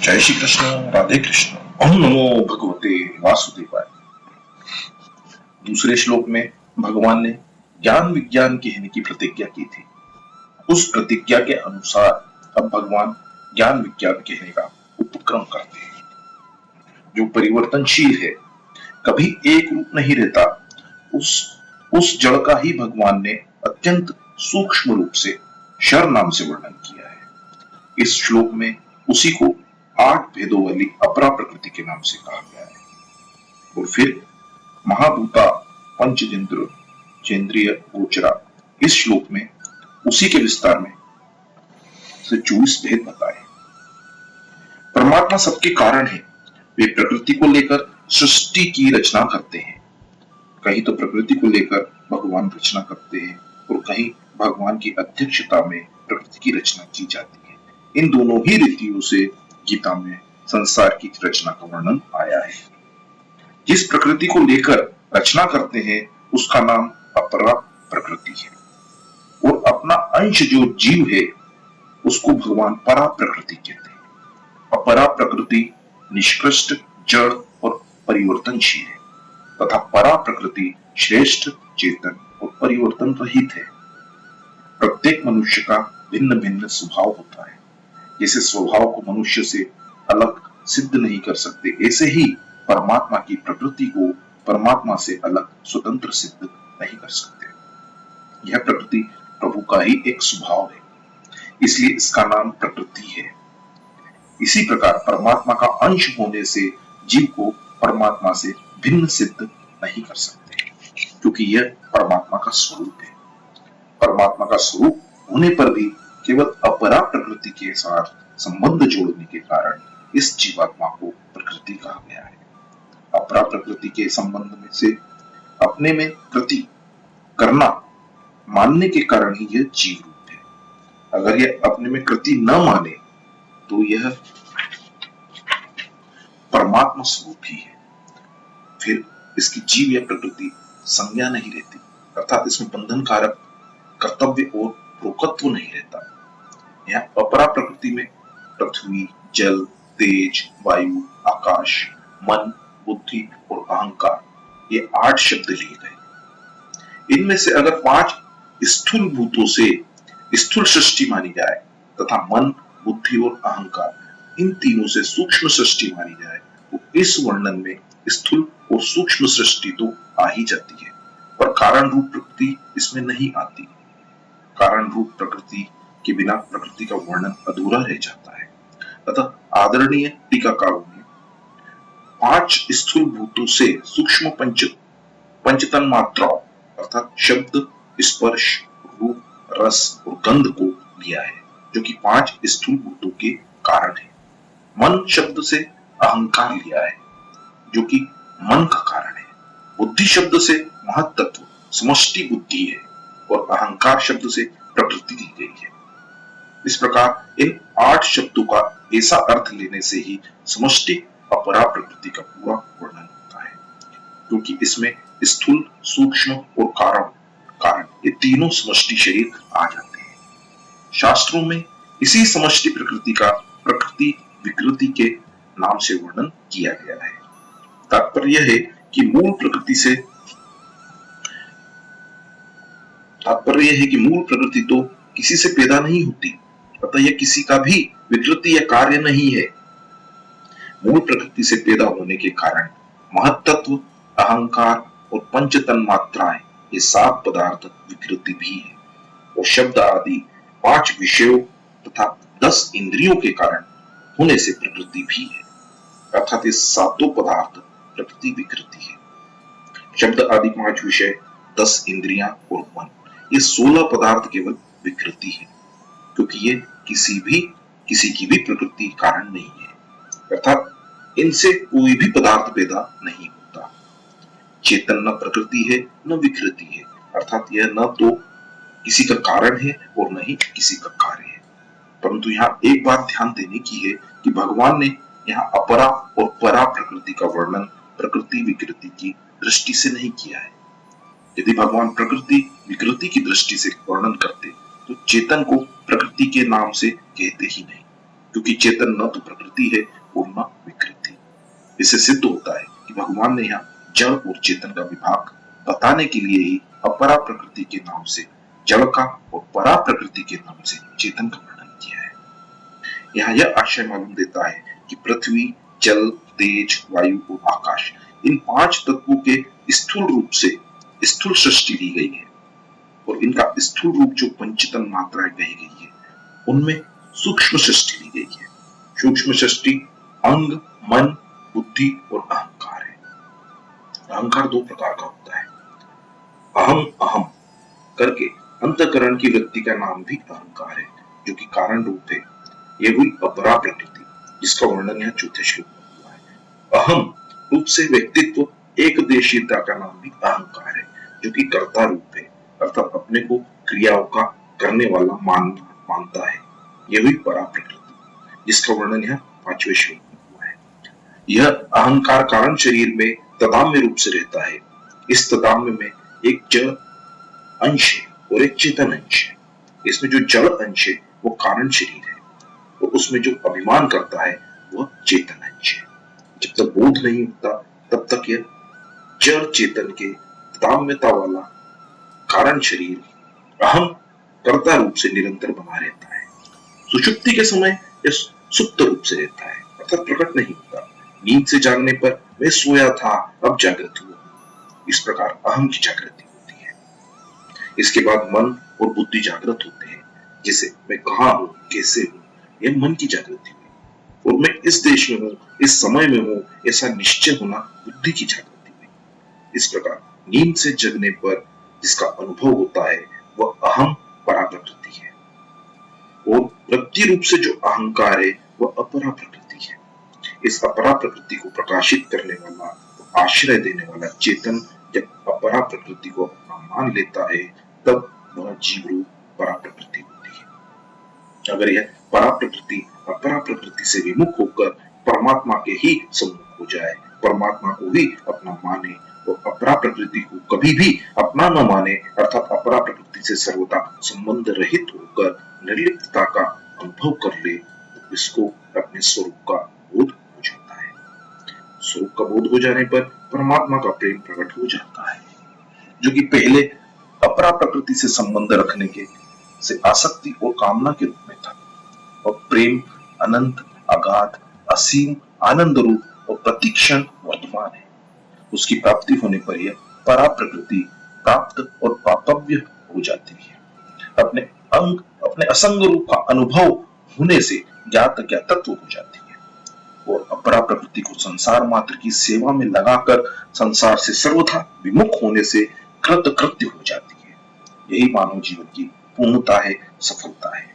जय श्री कृष्ण, राधे कृष्ण। ओम नमो भगवते वासुदेवाय। दूसरे श्लोक में भगवान ने ज्ञान विज्ञान कहने की प्रतिज्ञा की थी। उस प्रतिज्ञा के अनुसार अब भगवान ज्ञान विज्ञान कहने का उपक्रम करते हैं। जो परिवर्तनशील है, कभी एक रूप नहीं रहता, उस जड़ का ही भगवान ने अत्यंत सूक्ष्म रूप से क्षर नाम से वर्णन किया है। इस श्लोक में उसी को 8 भेदों वाली अपरा प्रकृति के नाम से कहा गया है। और फिर महाभूता पंचजेंद्र चेंद्रिय गोचरा, इस श्लोक में उसी के विस्तार में से 24 भेद बताए। परमात्मा सबके कारण है। वे प्रकृति को लेकर सृष्टि की रचना करते हैं। कहीं तो प्रकृति को लेकर भगवान रचना करते हैं और कहीं भगवान की अध्यक्षता में प्रकृति की रचना की जाती है। इन दोनों ही रीतियों से गीता में संसार की रचना का वर्णन आया है। जिस प्रकृति को लेकर रचना करते हैं उसका नाम अपरा प्रकृति है और अपना अंश जो जीव है उसको भगवान परा प्रकृति कहते हैं। अपरा प्रकृति निष्कृष्ट, जड़ और परिवर्तनशील है तथा परा प्रकृति श्रेष्ठ, चेतन और परिवर्तन रहित है। प्रत्येक मनुष्य का भिन्न भिन्न स्वभाव होता है। जैसे स्वभाव को मनुष्य से अलग सिद्ध नहीं कर सकते, ऐसे ही परमात्मा की प्रकृति को परमात्मा से अलग स्वतंत्र सिद्ध नहीं कर सकते। यह प्रकृति प्रभु का ही एक स्वभाव है, इसलिए इसका नाम प्रकृति है। इसी प्रकार परमात्मा का अंश होने से जीव को परमात्मा से भिन्न सिद्ध नहीं कर सकते, क्योंकि यह परमात्मा का स्वरूप है। परमात्मा का स्वरूप होने पर भी केवल अपरा प्रकृति के साथ संबंध जोड़ने के कारण इस जीवात्मा को प्रकृति कहा गया है। अपरा प्रकृति के संबंध में से अपने में कृति करना मानने के कारण ही यह जीव रूप है। अगर यह अपने में कृति न माने तो यह परमात्मा स्वरूप ही है। फिर इसकी जीव या प्रकृति संज्ञा नहीं रहती, अर्थात इसमें बंधन कारक कर्तव्य और रोकत्व नहीं रहता। यहाँ अपरा प्रकृति में पृथ्वी, जल, तेज, वायु, आकाश, मन, बुद्धि और अहंकार, ये 8 शब्द लिए गए। इनमें से अगर 5 स्थूल भूतों से स्थूल सृष्टि मानी जाए तथा मन, बुद्धि और अहंकार इन तीनों से सूक्ष्म सृष्टि मानी जाए तो इस वर्णन में स्थूल और सूक्ष्म सृष्टि तो आ ही जाती है, पर कारण रूप प्रकृति इसमें नहीं आती। कारण रूप प्रकृति के बिना प्रकृति का वर्णन अधूरा रह जाता है। अतः आदरणीय टीकाकारों ने 5 स्थूल भूतों से सूक्ष्म पंचतन मात्राओं अर्थात शब्द, स्पर्श, रूप, रस और गंध को लिया है, जो कि 5 स्थूल भूतों के कारण है। मन शब्द से अहंकार लिया है, जो कि मन का कारण है। बुद्धि शब्द से महत्त्व समष्टि बुद्धि है और अहंकार शब्द से प्रकृति ली गई है। इस प्रकार इन 8 शब्दों का ऐसा अर्थ लेने से ही समष्टि अपरा प्रकृति का पूरा वर्णन होता है, क्योंकि इसमें स्थूल, सूक्ष्म और कारण ये तीनों समष्टि शरीर आ जाते हैं। शास्त्रों में इसी समष्टि प्रकृति का प्रकृति विकृति के नाम से वर्णन किया गया है। तात्पर्य है कि मूल प्रकृति तो किसी से पैदा नहीं होती, अतः यह किसी का भी विकृति या कार्य नहीं है। मूल प्रकृति से पैदा होने के कारण महत्त्व, अहंकार और पंचतन मात्राएं, ये 7 पदार्थ विकृति भी है और शब्द आदि 5 विषयों तथा 10 इंद्रियों के कारण होने से प्रकृति भी है, अर्थात ये 7 पदार्थ प्रकृति विकृति है। शब्द आदि 5 विषय, 10 इंद्रियां और मन, ये 16 पदार्थ केवल विकृति है, क्योंकि ये किसी की भी प्रकृति कारण नहीं है, अर्थात इनसे कोई भी पदार्थ पैदा नहीं होता। चेतन न प्रकृति है न विकृति है, अर्थात यह न तो किसी का कारण है और न ही किसी का कार्य है। परंतु यहाँ एक बात ध्यान देने की है कि भगवान ने यहाँ अपरा और परा प्रकृति का वर्णन प्रकृति विकृति की दृष्टि से नहीं किया है। यदि भगवान प्रकृति विकृति की दृष्टि से वर्णन करते तो चेतन को प्रकृति के नाम से कहते ही नहीं, क्योंकि चेतन न तो प्रकृति है और न विकृति। इससे सिद्ध होता है कि भगवान ने यहाँ जड़ और चेतन का विभाग बताने के लिए ही अपरा प्रकृति के नाम से जड़ का और परा प्रकृति के नाम से चेतन का वर्णन किया है। यहाँ यह आशय मालूम देता है कि पृथ्वी, जल, तेज, वायु और आकाश, इन 5 तत्वों के स्थूल रूप से स्थूल सृष्टि ली गई है और इनका स्थूल रूप जो पंचतन मात्राएं कही गई है उनमें सूक्ष्म सृष्टि ली गई है। सूक्ष्म सृष्टि अंग, मन, बुद्धि और अहंकार है। अहंकार 2 प्रकार का होता है। अहम अहम करके अंतःकरण की वृत्ति का नाम भी अहंकार है, जो कि कारण रूप है। यह हुई अपरा प्रकृति, जिसका वर्णन यहाँ चौथे श्लोक में हुआ है। अहम रूप से व्यक्तित्व एक देशीयता का नाम भी अहंकार है, जो कि कर्ता रूप है, अर्थात अपने को क्रियाओं का करने वाला मानता है। यह हुई परा प्रकृति, जिसका वर्णन यहाँ 5वें श्लोक में हुआ है। यह अहंकार कारण शरीर में तदाम्य रूप से रहता है। इस तदाम्य में एक जड़ अंश है और एक चेतन अंश है। इसमें जो जड़ अंश है वो कारण शरीर है और उसमें जो अभिमान करता है वह चेतन अंश है। जब तक बोध नहीं होता तब तक यह जड़ चेतन के ताम्यता वाला कारण शरीर अहम कर्ता रूप से निरंतर बना रहता है। सुषुप्ति के समय यह सुप्त रूप से रहता है, अर्थात प्रकट नहीं होता। नींद से जागने पर मैं सोया था, अब जागृत हुआ। इस प्रकार अहम की जागृति होती है। इसके बाद मन और बुद्धि जागृत होते हैं, जैसे मैं कहाँ हूँ, कैसे हूँ, यह मन की जागृति हुई। और मैं इस देश में हूँ, इस समय में हूँ, ऐसा निश्चय होना बुद्धि की जागृति हुई। इस प्रकार नींद से जगने पर जिसका अनुभव होता है वह अहम परा प्रकृति है और वृत्ति रूप से जो अहंकार है वह अपरा प्रकृति है। इस अपरा प्रकृति को प्रकाशित करने वाला, आश्रय देने वाला चेतन जब अपरा प्रकृति को अपना मान लेता है तब वह जीव रूप परा प्रकृति होती है। अगर यह परा प्रकृति अपरा प्रकृति से विमुख होकर परमात्मा के ही सम्मुख हो जाए, परमात्मा को ही अपना माने और अपरा प्रकृति को कभी भी अपना न माने, अर्थात अपरा प्रकृति से सर्वदा संबंध रहित होकर निर्लिप्तता का अनुभव कर ले, तो इसको अपने स्वरूप का बोध हो जाता है। स्वरूप का बोध हो जाने पर परमात्मा का प्रेम प्रकट हो जाता है, जो कि पहले अपरा प्रकृति से संबंध रखने के से आसक्ति और कामना के रूप में था, और प्रेम अनंत, अगाध, असीम, आनंद रूप और प्रतिक्षण वर्तमान है। उसकी प्राप्ति होने पर यह परा प्रकृति प्राप्त और प्राप्तव्य हो जाती है। अपने असंग रूप का अनुभव होने से ज्ञात ज्ञातत्व हो जाती है और अपरा प्रकृति को संसार मात्र की सेवा में लगाकर संसार से सर्वथा विमुख होने से कृत कृत्य हो जाती है। यही मानव जीवन की पूर्णता है, सफलता है।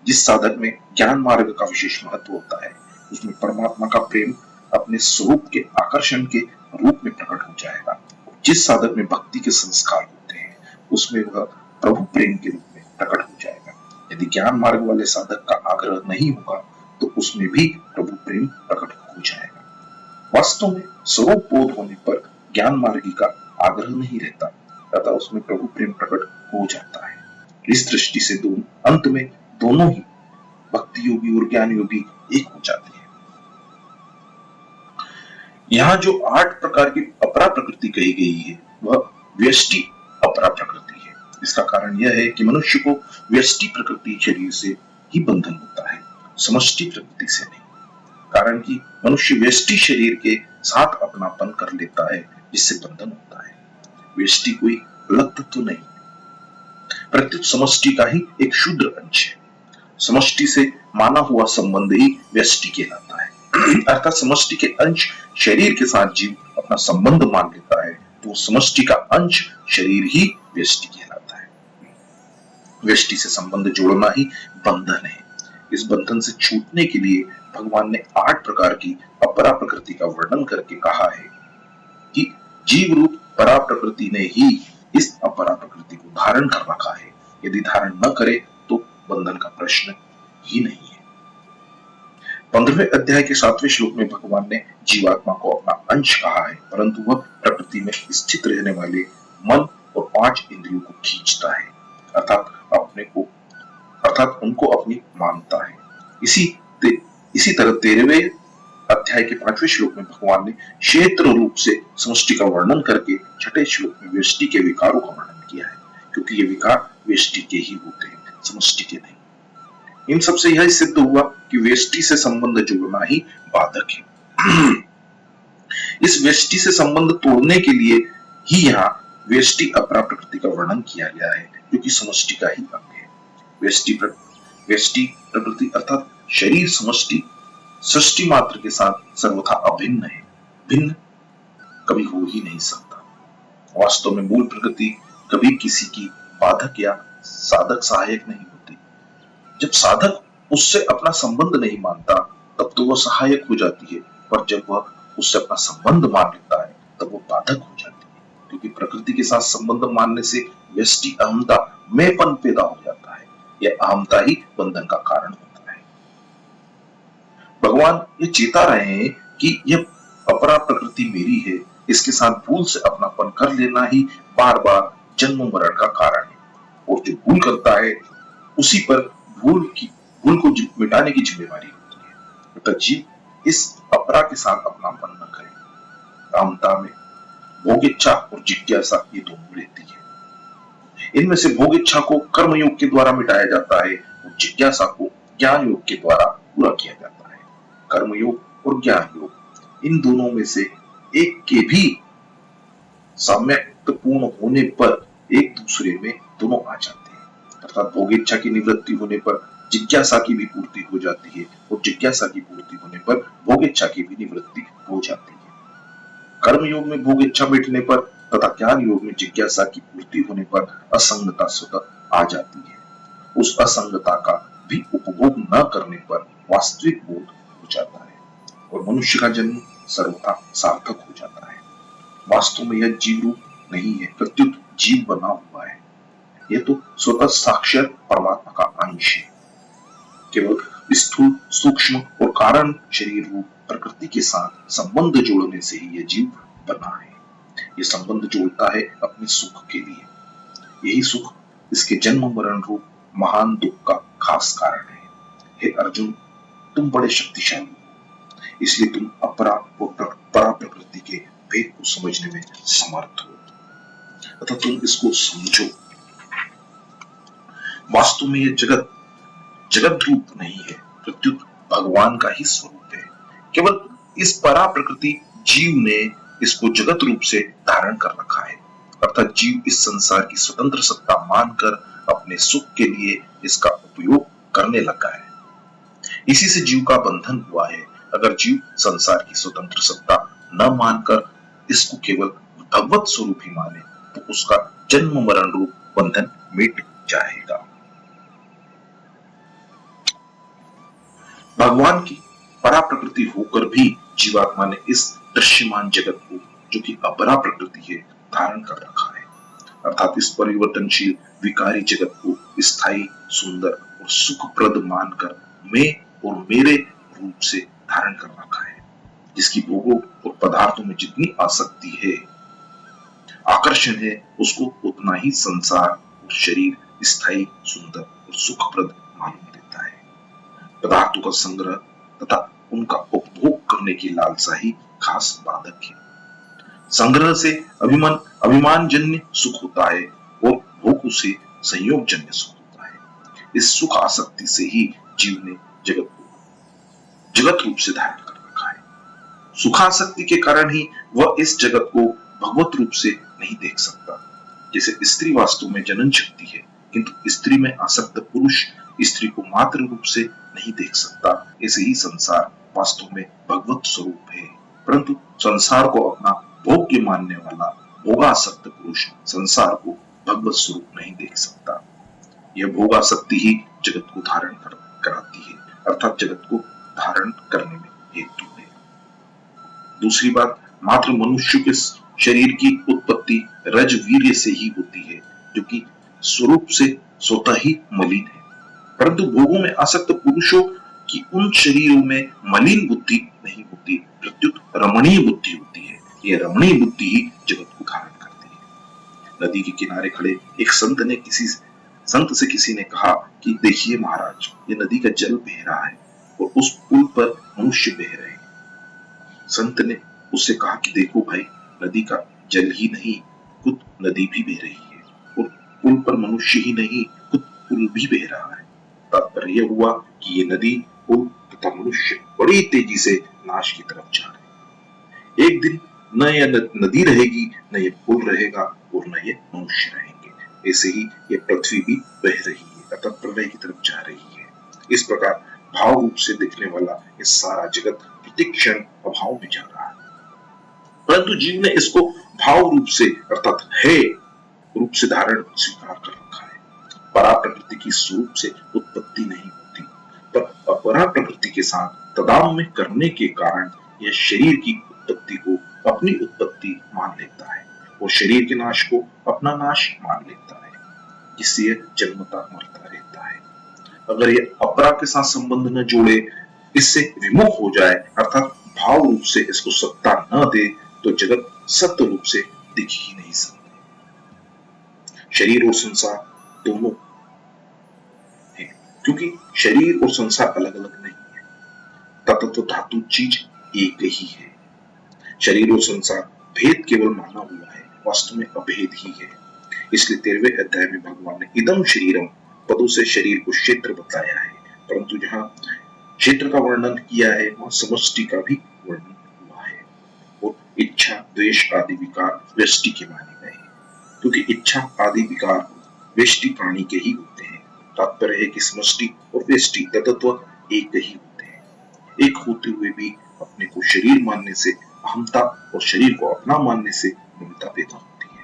जिस साधक में ज्ञान मार्ग का विशेष महत्व होता है उसमें परमात्मा का प्रेम अपने स्वरूप के आकर्षण के रूप में प्रकट हो जाएगा। जिस साधक में भक्ति के संस्कार होते हैं उसमें वह प्रभु प्रेम के रूप में प्रकट हो जाएगा। यदि ज्ञान मार्ग वाले साधक का आग्रह नहीं होगा तो उसमें भी प्रभु प्रेम प्रकट हो जाएगा। वास्तव में स्वरूप बोध होने पर ज्ञान मार्गी का आग्रह नहीं रहता तथा उसमें प्रभु प्रेम प्रकट हो जाता है। इस दृष्टि से अंत में दोनों ही भक्ति योगी और ज्ञान योगी एक हो जाते हैं। यहाँ जो 8 प्रकार की अपरा प्रकृति कही गई है वह व्यष्टि अपरा प्रकृति है। इसका कारण यह है कि मनुष्य को व्यष्टि प्रकृति शरीर से ही बंधन होता है, समष्टि प्रकृति से नहीं। कारण कि मनुष्य व्यष्टि शरीर के साथ अपनापन कर लेता है जिससे बंधन होता है। व्यष्टि कोई अलग तत्व नहीं, प्रत्युत समष्टि का ही एक शूद्र अंश है। समष्टि से माना हुआ संबंध ही व्यष्टि कहलाता है। अर्थात समष्टि के अंश शरीर के साथ जीव अपना संबंध मान लेता है तो समष्टि का अंश शरीर ही व्यष्टि कहलाता है। व्यष्टि से संबंध जोड़ना ही बंधन है। इस बंधन से छूटने के लिए भगवान ने 8 प्रकार की अपरा प्रकृति का वर्णन करके कहा है कि जीव रूप परा प्रकृति ने ही इस अपरा प्रकृति को धारण कर रखा है। यदि धारण न करे तो बंधन का प्रश्न ही नहीं है। 15वें अध्याय के 7वें श्लोक में भगवान ने जीवात्मा को अपना अंश कहा है, परंतु वह प्रकृति में स्थित रहने वाले मन और 5 इंद्रियों को खींचता है, अर्थात उनको अपनी मानता है। इसी तरह 13वें अध्याय के 5वें श्लोक में भगवान ने क्षेत्र रूप से समष्टि का वर्णन करके 6ठे श्लोक में व्यष्टि के विकारों का वर्णन किया है, क्योंकि ये विकार व्यष्टि के ही होते हैं, समष्टि के नहीं। इन सबसे यह सिद्ध हुआ कि व्यष्टि से संबंध जोड़ना ही बाधक है। इस व्यष्टि से संबंध तोड़ने के लिए ही यहाँ व्यष्टि अपरा प्रकृति का वर्णन किया गया है, जो कि समष्टि का ही अंग है। व्यष्टि प्रकृति अर्थात शरीर समष्टि सृष्टि मात्र के साथ सर्वथा अभिन्न है, भिन्न कभी हो ही नहीं सकता। वास्तव में मूल प्रकृति कभी किसी की बाधक या साधक सहायक नहीं होती। जब साधक उससे अपना संबंध नहीं मानता तब तो वह सहायक हो जाती है, पर जब वह उससे अपना संबंध मान लेता है तब वो बाधक हो जाती है, क्योंकि प्रकृति के साथ संबंध मानने से व्यष्टि अहमता मैंपन पैदा हो जाता है। यह अहमता ही बंधन का कारण होता है। भगवान ये चेता रहे हैं कि यह अपरा प्रकृति मेरी है, इसके साथ भूल से अपनापन कर लेना ही बार बार जन्म मरण का कारण है, और जो भूल करता है उसी पर भूल को मिटाने की जिम्मेवारी होती है। अतः जीव इस अपरा के साथ अपनापन न करे। कामता में भोग इच्छा और जिज्ञासा ये दोनों रहती है। इनमें से भोग इच्छा को कर्म योग के द्वारा मिटाया जाता है और जिज्ञासा को ज्ञान योग के द्वारा पूरा किया जाता है। कर्म योग और ज्ञान योग इन दोनों में से एक के भी साम्यपूर्ण होने पर एक दूसरे में दोनों आ जाते हैं। अर्थात भोग इच्छा की निवृत्ति होने पर जिज्ञासा की भी पूर्ति हो जाती है और जिज्ञासा की पूर्ति होने पर भोग इच्छा की भी निवृत्ति हो जाती है। कर्म योग में भोग इच्छा मिटने पर तथा ज्ञान योग में जिज्ञासा की पूर्ति होने पर असंगता स्वतः आ जाती है। उस असंगता का भी उपभोग न करने पर वास्तविक बोध हो जाता है और मनुष्य का जन्म सर्वथा सार्थक हो जाता है। वास्तव में यह जीव रूप नहीं है, प्रत्युत जीव बना हुआ है। यह तो स्वतः साक्षर परमात्मा का अंश है। केवल स्थूल सूक्ष्म और कारण शरीर रूप प्रकृति के साथ संबंध जोड़ने से ही यह जीव बना है। यह संबंध जोड़ता है अपने सुख के लिए। यही सुख इसके जन्म मरण रूप महान दुख का खास कारण है। हे अर्जुन, तुम बड़े शक्तिशाली हो, इसलिए तुम अपरा और परा प्रकृति के भेद को समझने में समर्थ हो, अतः तुम इसको समझो। वास्तव में यह जगत रूप नहीं है, प्रत्युत भगवान का ही स्वरूप है। केवल इस परा प्रकृति जीव ने इसको जगत रूप से धारण कर रखा है, अर्थात जीव इस संसार की स्वतंत्र सत्ता मानकर अपने सुख के लिए इसका उपयोग करने लगा है। इसी से जीव का बंधन हुआ है। अगर जीव संसार की स्वतंत्र सत्ता न मानकर इसको केवल भगवत स्वरूप ही माने तो उसका जन्म मरण रूप बंधन मिट जाएगा। भगवान की परा प्रकृति होकर भी जीवात्मा ने इस दृश्यमान जगत को, जो कि अपरा प्रकृति है, धारण कर रखा है, अर्थात इस परिवर्तनशील विकारी जगत को स्थायी, सुंदर और सुखप्रद मानकर मैं और मेरे रूप से धारण कर रखा है। जिसकी भोगों और पदार्थों में जितनी आसक्ति है, आकर्षण है, उसको उतना ही संसार और शरीर स्थायी, सुंदर और सुखप्रद मालूम देता है। पदार्थों का संग्रह तथा उनका उपभोग करने की लालसा ही खास बाधक है। संग्रह से अभिमान जन्य सुख होता है और भोग से संयोग जन्य सुख होता है। इस सुख आसक्ति से ही जीव ने जगत रूप से धारण कर रखा है। सुखासक्ति के कारण ही वह इस जगत को भगवत रूप से नहीं देख सकता। जैसे स्त्री वास्तव में जनन शक्ति है, किंतु स्त्री में आसक्त पुरुष स्त्री को मात्र रूप से नहीं देख सकता, ऐसे ही संसार वास्तव में भगवत स्वरूप है, परंतु संसार को अपना भोग्य मानने वाला भोगासक्त पुरुष संसार को भगवत स्वरूप नहीं देख सकता। यह भोगासक्ति ही जगत को धारण कराती है, अर्थात जगत को धारण करने में हेतु है। दूसरी बात, मात्र मनुष्य के शरीर की उत्पत्ति रज वीर्य से ही होती है, जो कि स्वरूप से स्वतः ही मलिन है, परंतु भोगों में आसक्त पुरुषों की उन शरीरों में मलिन बुद्धि नहीं होती, प्रत्युत रमणीय बुद्धि होती है। यह रमणीय बुद्धि ही जगत को धारण करती है। नदी के किनारे खड़े एक संत से किसी ने कहा कि देखिए महाराज, ये नदी का जल बह रहा है और उस पुल पर मनुष्य बह रहे हैं। संत ने उससे कहा कि देखो भाई, नदी का जल ही नहीं, खुद नदी भी बह रही है, और पुल पर मनुष्य ही नहीं, खुद पुल भी बह रहा है। तात्पर्य यह हुआ कि ये नदी, पुल तथा मनुष्य बड़ी तेजी से नाश की तरफ जा रहे हैं। एक दिन न यह नदी रहेगी, न ये पुल रहेगा, और न ये मनुष्य रहेंगे। ऐसे ही ये पृथ्वी भी बह रही है, अर्थात प्रलय की तरफ जा रही है। इस प्रकार भाव रूप से दिखने वाला ये सारा जगत प्रतिक्षण अभाव में जा रहा है, परंतु जीव ने इसको भाव रूप से अर्थात है रूप से धारण स्वीकार कर रखा है। परा प्रकृति की स्वरूप से उत्पत्ति नहीं होती, पर अपरा प्रकृति के साथ तदाम्य करने के कारण यह शरीर की उत्पत्ति को अपनी उत्पत्ति मान लेता है और शरीर के नाश को अपना नाश मान लेता है, जिससे यह जन्मता मरता रहता है। अगर यह अपरा के साथ संबंध न जोड़े, इससे विमुख हो जाए, अर्थात भाव रूप से इसको सत्ता न दे, तो जगत सत्य रूप से दिख ही नहीं सकते। शरीर और संसार दोनों है, क्योंकि शरीर और संसार अलग अलग नहीं है, तत्व धातु चीज एक ही है। शरीर और संसार भेद केवल माना हुआ है, वास्तव में अभेद ही है। इसलिए 13वें अध्याय में भगवान ने इदम शरीरम पदों से शरीर को क्षेत्र बताया है, परंतु जहां क्षेत्र का वर्णन किया है वहां समष्टि का भी वर्णन हुआ है, और इच्छा, द्वेष आदि विकार व्यष्टि के माने गए हैं, क्योंकि इच्छा आदि विकार व्यष्टि प्राणी के ही होते हैं। तात्पर्य है कि समष्टि और व्यष्टि तत्व एक ही होते हैं। एक होते हुए भी अपने को शरीर मानने से अहंता और शरीर को अपना मानने से ममता पैदा होती है,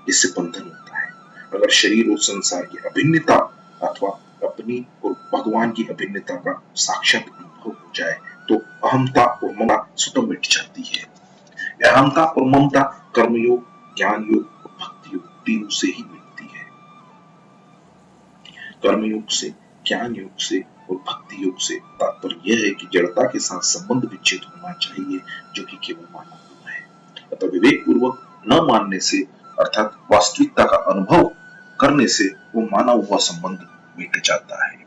जिससे बंधन होता है। अगर शरीर और संसार की अभिन्नता अथवा अपनी और भगवान की अभिन्नता का साक्षात अनुभव हो जाए, तो अहंता और ममता स्वतः मिट जाती है। अहंता और ममता कर्मयोग, ज्ञान योग और भक्ति योग तीनों से ही मिलती है। कर्मयोग से, ज्ञान योग से और भक्ति योग से तात्पर्य यह है कि जड़ता के साथ संबंध विच्छेद होना चाहिए, जो कि केवल मानव हुआ है। अतः विवेक पूर्वक न मानने से, अर्थात वास्तविकता का अनुभव करने से, वो माना हुआ संबंध मिट जाता है।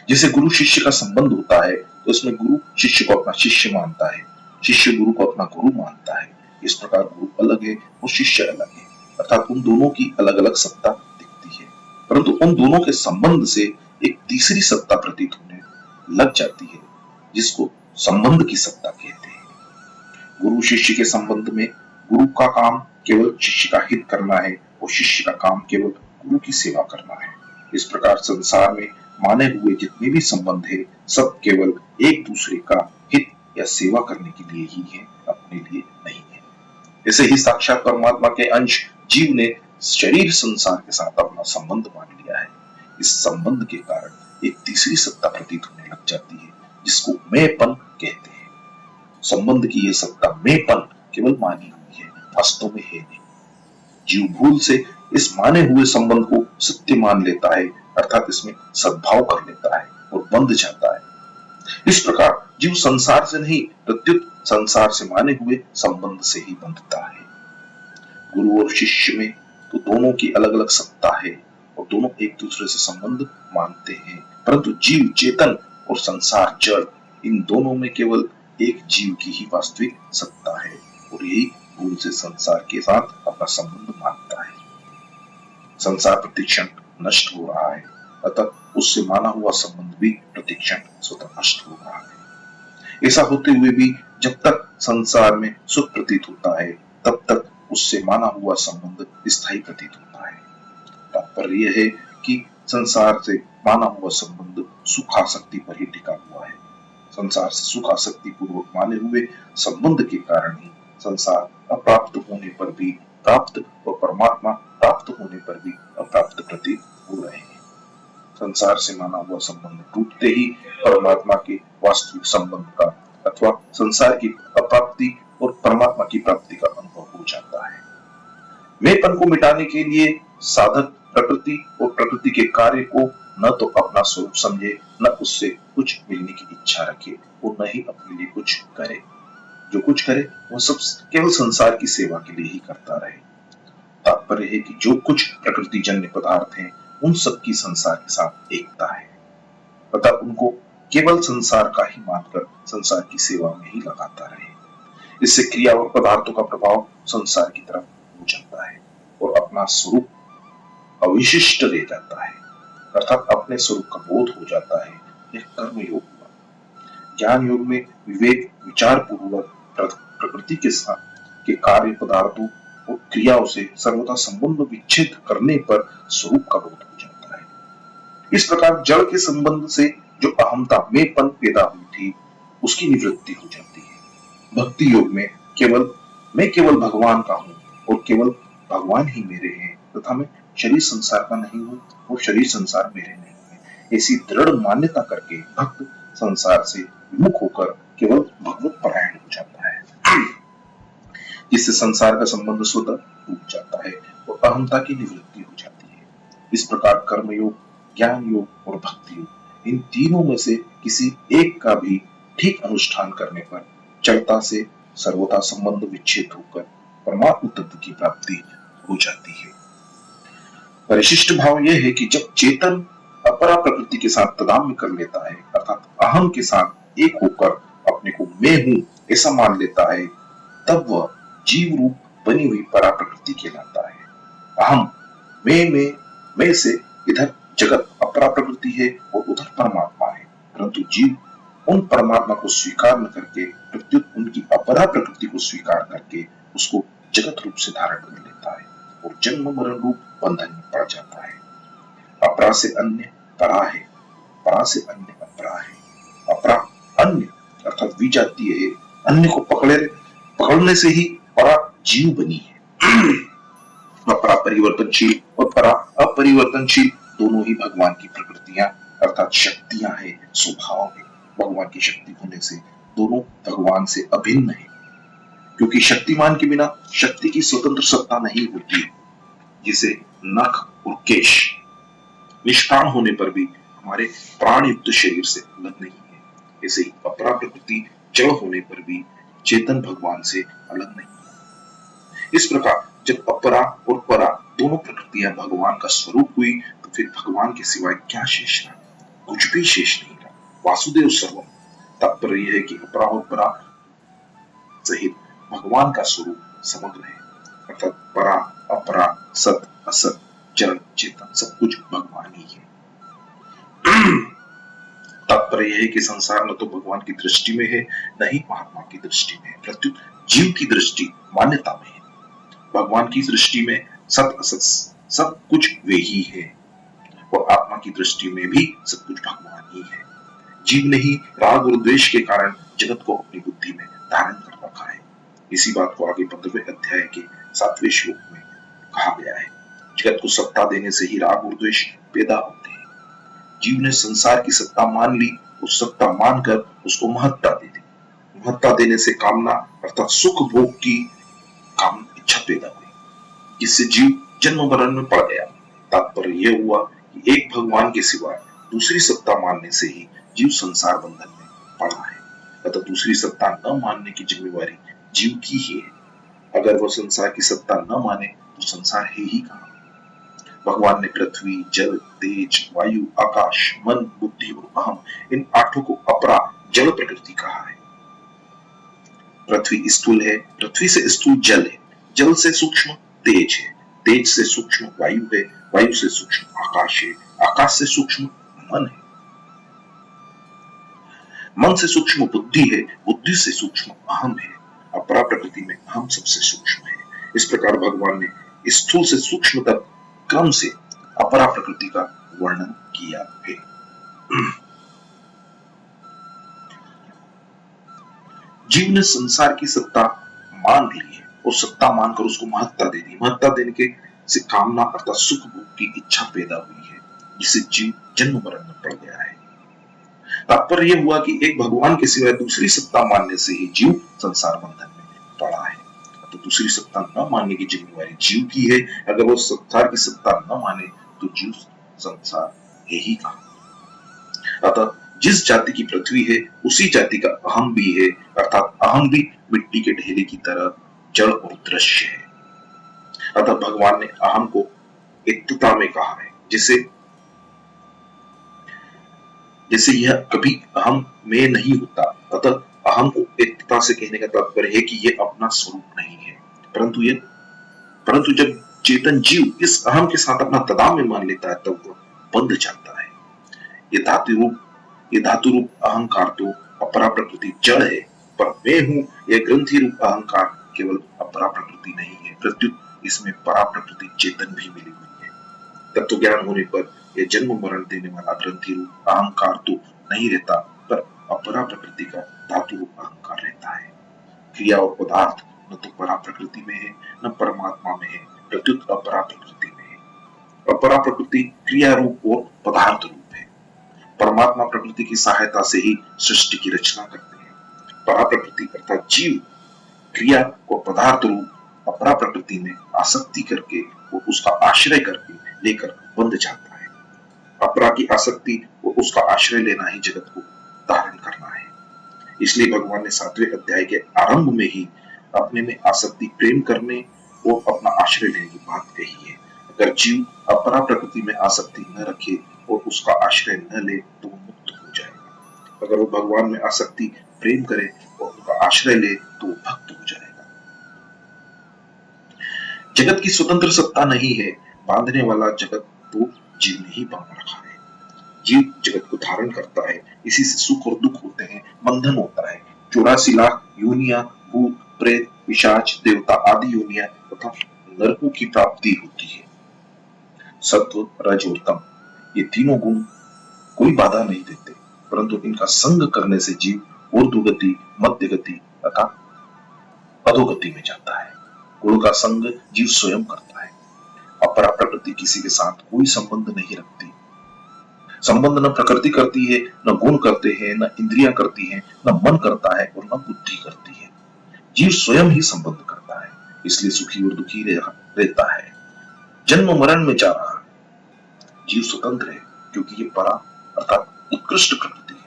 जैसे गुरु शिष्य का संबंध होता है, तो उसमें गुरु शिष्य को अपना शिष्य मानता है, शिष्य गुरु को अपना गुरु मानता है। इस प्रकार गुरु अलग है और शिष्य अलग है, अर्थात उन दोनों की अलग अलग सत्ता दिखती है, परंतु उन दोनों के संबंध से एक तीसरी सत्ता प्रतीत होने लग जाती है, जिसको संबंध की सत्ता कहते हैं। गुरु शिष्य के संबंध में गुरु का काम केवल शिष्य का हित करना है और शिष्य का काम केवल गुरु की सेवा करना है। इस प्रकार संसार में माने हुए जितने भी संबंध है, सब केवल एक दूसरे का हित या सेवा करने के लिए ही है, अपने लिए नहीं है। ऐसे ही साक्षात परमात्मा के अंश जीव ने शरीर संसार के साथ अपना संबंध मान लिया है। इस संबंध के कारण एक तीसरी सत्ता प्रतीत होने लग जाती है, जिसको मैंपन कहते हैं। संबंध की यह सत्ता मैंपन केवल मानी हुई है, वास्तव में है नहीं। जीव भूल से इस माने हुए संबंध को सत्य मान लेता है, अर्थात इसमें सद्भाव कर लेता है और बंध जाता है। इस प्रकार जीव संसार से नहीं, प्रत्युत संसार से माने हुए संबंध से ही बंधता है। गुरु और शिष्य में तो दोनों की अलग अलग सत्ता है और दोनों एक दूसरे से संबंध मानते हैं, परंतु जीव चेतन और संसार जड़, इन दोनों में केवल एक जीव की ही वास्तविक सत्ता है, और यही भूल से संसार के साथ अपना संबंध मानता है। संसार प्रतिक्षण नष्ट हो रहा है, अतः उससे माना हुआ संबंध भी प्रतिक्षण स्वतः नष्ट हो रहा है। ऐसा होते हुए भी जब तक संसार में सुख प्रतीत होता है, तब तक उससे माना हुआ संबंध स्थायी प्रतीत होता है। तात्पर्य यह है कि संसार से माना हुआ संबंध सुखासक्ति पर ही टिका हुआ है। संसार से सुखासक्ति पूर्वक माने हुए संबंध के कारण ही संसार अप्राप्त होने पर भी प्राप्त और परमात्मा प्राप्त होने पर भी अप्राप्त प्रतीत हो रहे हैं। संसार से माना हुआ संबंध टूटते ही परमात्मा के वास्तविक संबंध का अथवा संसार की अप्राप्ति और परमात्मा की प्राप्ति का अनुभव हो जाता है। मैंपन को मिटाने के लिए साधक प्रकृति और प्रकृति के कार्य को न तो अपना स्वरूप समझे, न उससे कुछ मिलने की इच्छा रखे और न ही अपने लिए कुछ करे। जो कुछ करे वह सब केवल संसार की सेवा के लिए ही करता रहे। तात्पर्य है कि जो कुछ प्रकृति जन्य पदार्थ हैं, उन सब की संसार के साथ एकता है, अतः उनको केवल संसार का ही मानकर संसार की सेवा में ही लगाता रहे। इससे क्रिया और पदार्थों का प्रभाव संसार की तरफ हो जाता है और अपना स्वरूप अविशिष्ट रह जाता है, अर्थात अपने स्वरूप का बोध हो जाता है। यह कर्म योग हुआ। ज्ञान योग में विवेक विचार पूर्वक प्रकृति के साथ के कार्य पदार्थों और क्रियाओं से सर्वथा संबंध विच्छेद करने पर स्वरूप का बोध हो जाता है। इस प्रकार जड़ के संबंध से जो अहमता मेंपन पैदा हुई थी, उसकी निवृत्ति हो जाती है। भक्ति योग में मैं केवल भगवान का हूँ और केवल भगवान ही मेरे हैं तथा मैं शरीर संसार का नहीं हूँ और शरीर संसार मेरे नहीं है, ऐसी दृढ़ मान्यता करके भक्त संसार से विमुख होकर केवल भगवत परायण हो जाता है, जिससे संसार का संबंध स्वतः टूट जाता है और अहंता की निवृत्ति हो जाती है। इस प्रकार कर्मयोग, ज्ञान योग और भक्ति योग, इन तीनों में से किसी एक का भी ठीक अनुष्ठान करने पर जड़ता से सर्वथा संबंध विच्छेद होकर परमात्म तत्व की प्राप्ति हो जाती है। परिशिष्ट भाव यह है कि जब चेतन अपरा प्रकृति के साथ तादात्म्य कर लेता है, अर्थात अहम के साथ एक होकर अपने को मैं हूं ऐसा मान लेता है, तब वह जीव रूप बनी हुई परा प्रकृति कहलाता है। अहम मैं से इधर जगत अपरा प्रकृति है और उधर परमात्मा है, परंतु जीव उन परमात्मा को स्वीकार न करके प्रत्युत उनकी अपरा प्रकृति को स्वीकार करके उसको जगत रूप से धारण कर लेता है और जन्म मरण रूप बंधन में पड़ जाता है। अपरा से अन्य परा है, परा से अन्य अपरा है। अपरा अन्य अर्थात विजातीय है, अन्य को पकड़ने से ही परा जीव बनी है। अपरा परिवर्तनशील और परा अपरिवर्तनशील दोनों ही भगवान की प्रकृतियां अर्थात शक्तियां हैं, स्वभाव है। भगवान की शक्ति होने से दोनों भगवान से अभिन्न है, क्योंकि शक्तिमान के बिना शक्ति की स्वतंत्र सत्ता नहीं होती। जिसे नख और केश निष्प्राण होने पर भी हमारे प्राण युक्त शरीर से अलग नहीं है, ऐसे ही अपरा प्रकृति जड़ होने पर भी चेतन भगवान से अलग नहीं है। इस प्रकार जब अपरा और परा दोनों प्रकृतियां भगवान का स्वरूप हुई तो फिर भगवान के सिवाय क्या शेष रहा? कुछ भी शेष नहीं रहा। वासुदेव सर्वम। तात्पर्य यह है कि अपरा और परा सहित भगवान का स्वरूप समग्र है, अर्थात परा अपरा सत असत जड़ चेतन सब कुछ भगवान ही है। तात्पर्य यह है कि संसार न तो भगवान की दृष्टि में है न ही महात्मा की दृष्टि में है, प्रत्युत जीव की दृष्टि मान्यता में है। भगवान की दृष्टि में सत असत सब कुछ वे ही है और आत्मा की दृष्टि में भी सब कुछ भगवान ही है। जीव ने ही राग और द्वेष के कारण जगत को अपनी बुद्धि में धारण कर रखा है। इसी बात को आगे 15वें अध्याय के 7वें श्लोक में कहा गया है। जगत को सत्ता देने से ही राग और द्वेष पैदा होते हैं। जीव ने संसार की सत्ता मान ली और सत्ता मानकर उसको महत्ता दे दी। महत्ता देने से कामना अर्थात सुख भोग की काम इच्छा पैदा हुई, जिससे जीव जन्म मरण में पड़ गया। तात्पर्य यह हुआ कि एक भगवान के सिवा दूसरी सत्ता मानने से ही जीव संसार बंधन में पड़ा है, अतः दूसरी सत्ता न मानने की जिम्मेवारी जीव की ही है। अगर वह संसार की सत्ता न माने तो संसार है ही कहां? भगवान ने पृथ्वी, जल, तेज, वायु, आकाश, मन, बुद्धि और अहम इन आठों को अपरा जल प्रकृति कहा है। पृथ्वी स्थूल है, पृथ्वी से स्थूल जल है, जल से सूक्ष्म तेज है, तेज से सूक्ष्म वायु है, वायु से सूक्ष्म आकाश है, आकाश से सूक्ष्म मन है, मन से सूक्ष्म बुद्धि है, बुद्धि से सूक्ष्म अहम है। अपरा प्रकृति में अहम सबसे सूक्ष्म है। इस प्रकार भगवान ने स्थूल से सूक्ष्म तक क्रम से अपरा प्रकृति का वर्णन किया है। जीव ने संसार की सत्ता मान ली है और सत्ता मानकर उसको महत्ता दे दी। महत्ता देने के से कामना अर्थात सुख भोग की इच्छा पैदा हुई है, जिससे जीव जन्म मरण में पड़ गया है। तात्पर्य यह हुआ कि एक भगवान के सिवाय दूसरी सत्ता मानने से ही जीव संसार बंधन में पड़ा है। तो दूसरी सत्ता न मानने की जिम्मेवारी जीव की है। अगर वो संसार की सत्ता न माने तो जीव संसार है ही कहां? अतः जिस जाति की पृथ्वी है उसी जाति का अहम भी है, अर्थात अहम भी मिट्टी के ढेले की तरह जड़ और दृश्य है। अतः भगवान ने अहम को एकता में कहा है, जिसे जैसे यह कभी अहम में नहीं होता। अतः अहम को एकता से कहने का तात्पर्य है कि यह अपना स्वरूप नहीं है, परंतु जब चेतन जीव इस अहम के साथ अपना तादात्म्य मान लेता है तब वह बंध जाता है। ये धातु रूप अहंकार तो अपरा प्रकृति जड़ है, पर मैं हूं यह ग्रंथि रूप अहंकार केवल अपरा प्रकृति नहीं है, प्रत्युत इसमें परा प्रकृति चेतन भी मिली हुई है। तत्व ज्ञान होने पर यह जन्म मरण देने वाला ग्रंथि रूप अहंकार तो नहीं रहता, पर अपरा प्रकृति का धातु रूप अहंकार रहता है। क्रिया और पदार्थ न तो परा प्रकृति में है न परमात्मा में है, प्रत्युत अपरा प्रकृति में है। अपरा प्रकृति क्रिया रूप और पदार्थ रूप है। परमात्मा प्रकृति की सहायता से ही सृष्टि की रचना करते हैं। परा प्रकृति अर्थात जीव क्रिया को पदार्थ रूप अपरा प्रकृति में आसक्ति करके वो उसका आश्रय करके लेकर बंध जाता है। अपरा की आसक्ति वो उसका आश्रय लेना ही जगत को धारण करना है। इसलिए भगवान ने 7वें अध्याय के आरंभ में ही अपने में आसक्ति प्रेम करने और अपना आश्रय लेने की बात कही है। अगर जीव अपरा प्रकृति में आसक्ति न रखे और उसका आश्रय न ले तो वो मुक्त हो जाएगा। अगर वो भगवान में आसक्ति प्रेम करे और उनका आश्रय ले तो वो भक्त हो जाएगा। जगत की स्वतंत्र सत्ता नहीं है, बांधने वाला जगत तो जीव ने ही बांध रखा है। जीव जगत को धारण करता है, इसी से सुख और दुख होते हैं, बंधन होता है। 84 लाख योनियां, भूत प्रेत पिशाच देवता आदि योनियां तथा नरकों की प्राप्ति होती है। सत्व रज और तम ये तीनों गुण कोई बाधा नहीं देते, परंतु इनका संग करने से जीव ऊर्ध्वगति मध्य गति तथा अधोगति में जाता है। गुण का संग जीव स्वयं करता है। अपरा प्रकृति किसी के साथ कोई संबंध नहीं रखती। संबंध न प्रकृति करती है, न गुण करते हैं, न इंद्रियां करती हैं, न मन करता है और न बुद्धि करती है। जीव स्वयं ही संबंध करता है, इसलिए सुखी और दुखी रहता है, जन्म मरण में जा रहा है। जीव स्वतंत्र है क्योंकि ये परा अर्थात उत्कृष्ट प्रकृति है।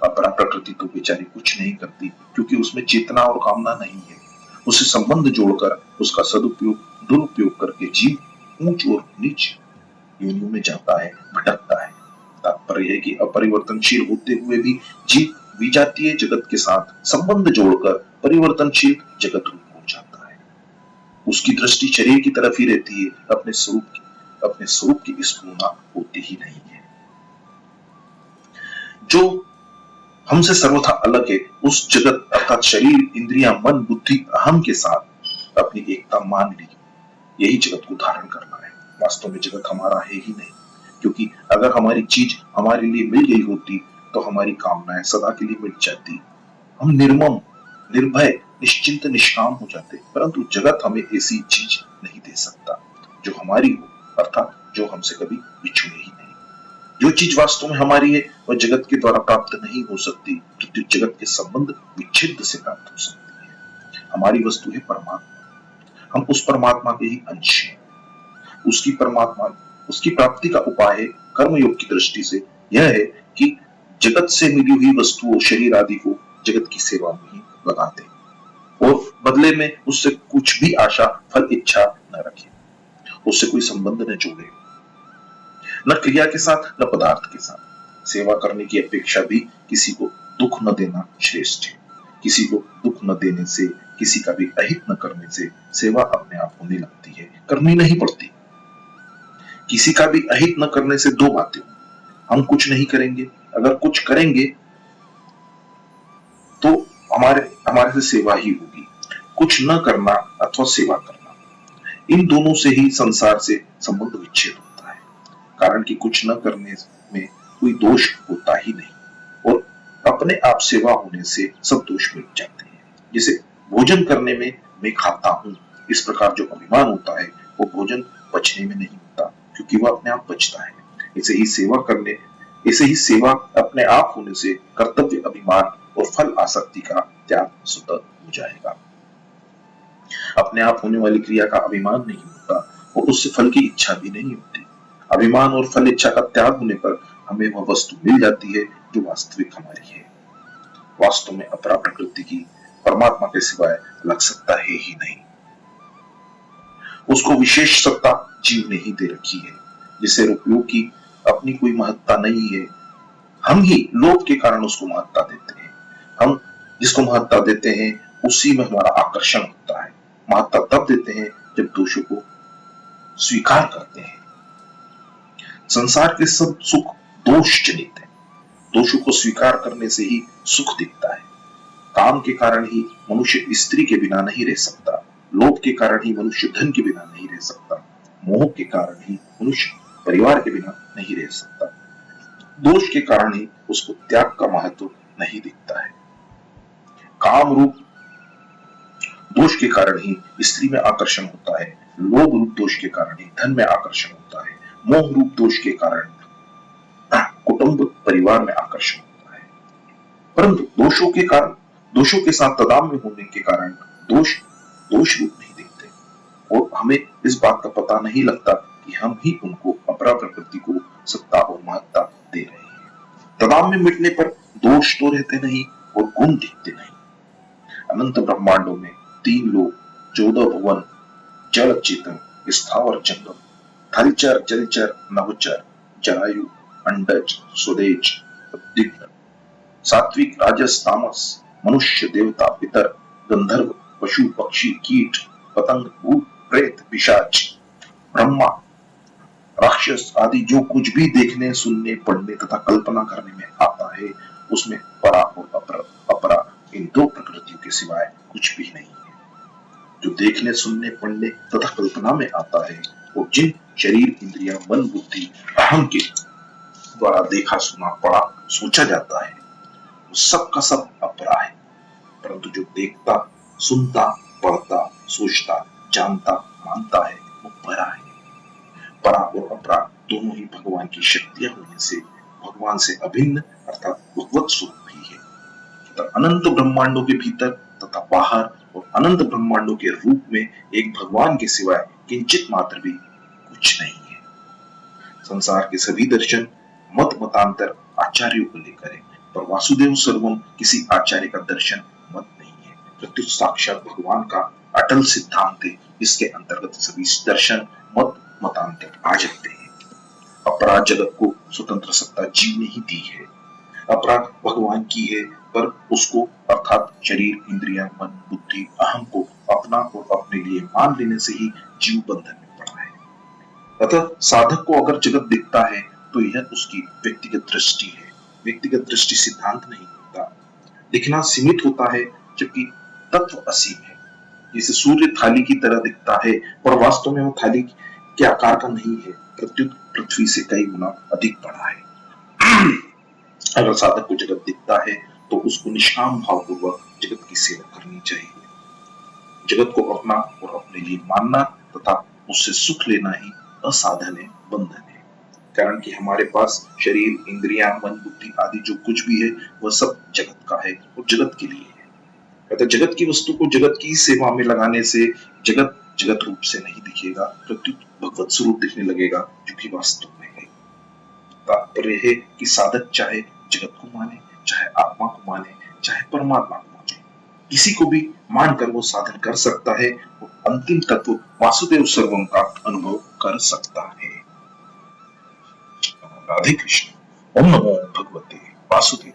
अपरा प्रकृति तो बेचारी कुछ नहीं करती क्योंकि उसमें चेतना और कामना नहीं है। उसे संबंध जोड़कर उसका सदुपयोग दुरुपयोग करके जीव ऊंच और नीच योनियों में जाता है, भटकता है। तात्पर्य है कि अपरिवर्तनशील होते हुए भी जीव विजातीय जगत के साथ संबंध जोड़कर परिवर्तनशील जगत रूप हो जाता है। उसकी दृष्टि शरीर की तरफ ही रहती है, अपने स्वरूप की स्फुरना होती ही नहीं है। जो हमसे सर्वथा अलग है उस जगत अर्थात शरीर इंद्रियां मन बुद्धि अहम के साथ अपनी एकता मान ली, यही जगत को धारण करना है। वास्तव में जगत हमारा है ही नहीं, क्योंकि अगर हमारी चीज हमारे लिए मिल गई होती तो हमारी कामनाएं सदा के लिए मिट जाती, हम निर्मम निर्भय निश्चिंत निष्काम हो जाते। परंतु जगत हमें ऐसी चीज नहीं दे सकता जो हमारी हो, अर्थात जो हमसे कभी बिछुड़े ही नहीं। जो चीज वास्तव में हमारी है वह जगत के द्वारा प्राप्त नहीं हो सकती, क्योंकि जगत के संबंध विच्छेद से प्राप्त हो सकती है। हमारी वस्तु है परमात्मा, हम उस परमात्मा के ही अंश हैं। उसकी प्राप्ति का उपाय है कर्म योग की दृष्टि से यह है कि जगत से मिली हुई वस्तुओं शरीर आदि को जगत की सेवा में ही लगा दे और बदले में उससे कुछ भी आशा फल इच्छा न रखे, उससे कोई संबंध न जोड़े, न क्रिया के साथ न पदार्थ के साथ। सेवा करने की अपेक्षा भी किसी को दुख न देना श्रेष्ठ है। किसी को दुख न देने से, किसी का भी अहित न करने से सेवा अपने आप होने लगती है, करनी नहीं पड़ती। किसी का भी अहित न करने से दो बातें, हम कुछ नहीं करेंगे, अगर कुछ करेंगे तो हमारे से सेवा ही होगी। कुछ न करना अथवा सेवा करना, इन दोनों से ही संसार से संबंध विच्छेद होता है। कारण कि कुछ न करने में कोई दोष होता ही नहीं और अपने आप सेवा होने से सब दोष मिट जाते हैं। जैसे भोजन करने में मैं खाता हूं, इस प्रकार जो अभिमान होता है वो भोजन पचने में नहीं होता, क्योंकि वह अपने आप पचता है। ऐसे ही सेवा अपने आप होने से कर्तव्य अभिमान और फल आसक्ति का त्याग स्वतः हो जाएगा। अपने आप होने वाली क्रिया का अभिमान नहीं होता और उससे फल की इच्छा भी नहीं होती। अभिमान और फल इच्छा का त्याग होने पर हमें वह वस्तु मिल जाती है जो वास्तविक हमारी है। वास्तव में अपरा प्रकृति की परमात्मा के सिवाय अलग सत्ता है ही नहीं। उसको विशेष सत्ता जीव ने ही दे रखी है। जिसे रुपयों की अपनी कोई महत्ता नहीं है, हम ही लोभ के कारण उसको महत्ता देते हैं। हम जिसको महत्ता देते हैं उसी में हमारा आकर्षण होता है। महत्ता तब देते हैं जब दोषों को स्वीकार करते हैं। संसार के सब सुख दोष जनित है। दोषों को स्वीकार करने से ही सुख दिखता है। काम के कारण ही मनुष्य स्त्री के बिना नहीं रह सकता। लोभ के कारण ही मनुष्य धन के बिना नहीं रह सकता। मोह के कारण ही मनुष्य परिवार के बिना नहीं रह सकता। दोष के कारण ही उसको त्याग का महत्व नहीं दिखता है। काम रूप दोष के कारण ही स्त्री में आकर्षण होता है। लोभ रूप दोष के कारण ही धन में आकर्षण होता है। मोह रूप दोष के कारण कुटुंब परिवार में आकर्षण होता है। परंतु दोषों के साथ तादाद में होने के कारण दोष दोष रूप नहीं दिखते और हमें इस बात का पता नहीं लगता कि हम ही उनको अपरा प्रकृति को सत्ता और महत्ता दे रहे हैं। तादाद में मिटने पर दोष तो रहते नहीं और गुण दिखते नहीं। अनंत ब्रह्मांडों में 3 लोक, 14 भुवन, जल चेतन, स्थावर जंगम, थलचर जलचर नभचर, जरायु अंडज स्वदेज दिग्ध, सात्विक राजस तामस, मनुष्य देवता पितर, गंधर्व पशु पक्षी कीट पतंग भूत प्रेत पिशाच, ब्रह्मा राक्षस आदि जो कुछ भी देखने सुनने पढ़ने तथा कल्पना करने में आता है उसमें परा और अपरा इन 2 प्रकृतियों के सिवाय कुछ भी नहीं है। जो देखने सुनने पढ़ने तथा कल्पना में आता है और जिन शरीर इंद्रिया मन बुद्धि अहम के द्वारा देखा सुना पढ़ा सोचा जाता है वो सब का सब अपरा है। परंतु जो देखता सुनता पढ़ता सोचता जानता मानता है वो परा है। परा और अपरा दोनों ही भगवान की शक्तियां होने से भगवान से अभिन्न अर्थात भगवत स्वरूप ही है तथा अनंत ब्रह्मांडों के भीतर तथा बाहर और अनंत ब्रह्मांडों के रूप में एक भगवान के सिवाय किंचित मात्र भी कुछ नहीं है। संसार के सभी दर्शन मत मतांतर आचार्यों को लेकर है पर वासुदेव सर्वम किसी आचार्य का दर्शन मत नहीं है। प्रत्युत साक्षात भगवान का अटल सिद्धांत है। इसके अंतर्गत सभी दर्शन मत मतांतर आ जाते हैं। अपराध जगत को स्वतंत्र सत्ता जीव ने ही दी है। अपराध भगवान की है पर उसको अर्थात शरीर इंद्रिया मन बुद्धि अहम को अपना और अपने लिए मान लेने से ही जीव बंधन में पड़ा है। अतः साधक को अगर जगत दिखता है तो यह उसकी व्यक्तिगत दृष्टि है। व्यक्तिगत दृष्टि सिद्धांत नहीं होता। दिखना सीमित होता है जबकि तत्व असीम है। जैसे सूर्य थाली की तरह दिखता है पर वास्तव में वो थाली के आकार का नहीं है। प्रत्युत पृथ्वी से कई गुना अधिक बड़ा है। अगर साधक को जगत दिखता है तो उसको निष्काम भाव पूर्वक जगत की सेवा करनी चाहिए। जगत को अपना और अपने लिए मानना तथा उससे सुख लेना ही असाधन है बंधन है। कारण कि हमारे पास शरीर इंद्रियां मन बुद्धि आदि जो कुछ भी है वह सब जगत का है और जगत के लिए है। अतः जगत की वस्तु को जगत की सेवा में लगाने से जगत जगत रूप से नहीं दिखेगा प्रत्युत भगवत स्वरूप दिखने लगेगा जो कि वास्तव में है। तात्पर्य है कि साधक चाहे जगत को माने चाहे आत्मा को माने चाहे परमात्मा को माने किसी को भी मानकर वो साधन कर सकता है और अंतिम तत्व वासुदेव सर्वम का अनुभव कर सकता है। राधे कृष्ण। ओम नमो भगवते वासुदेव।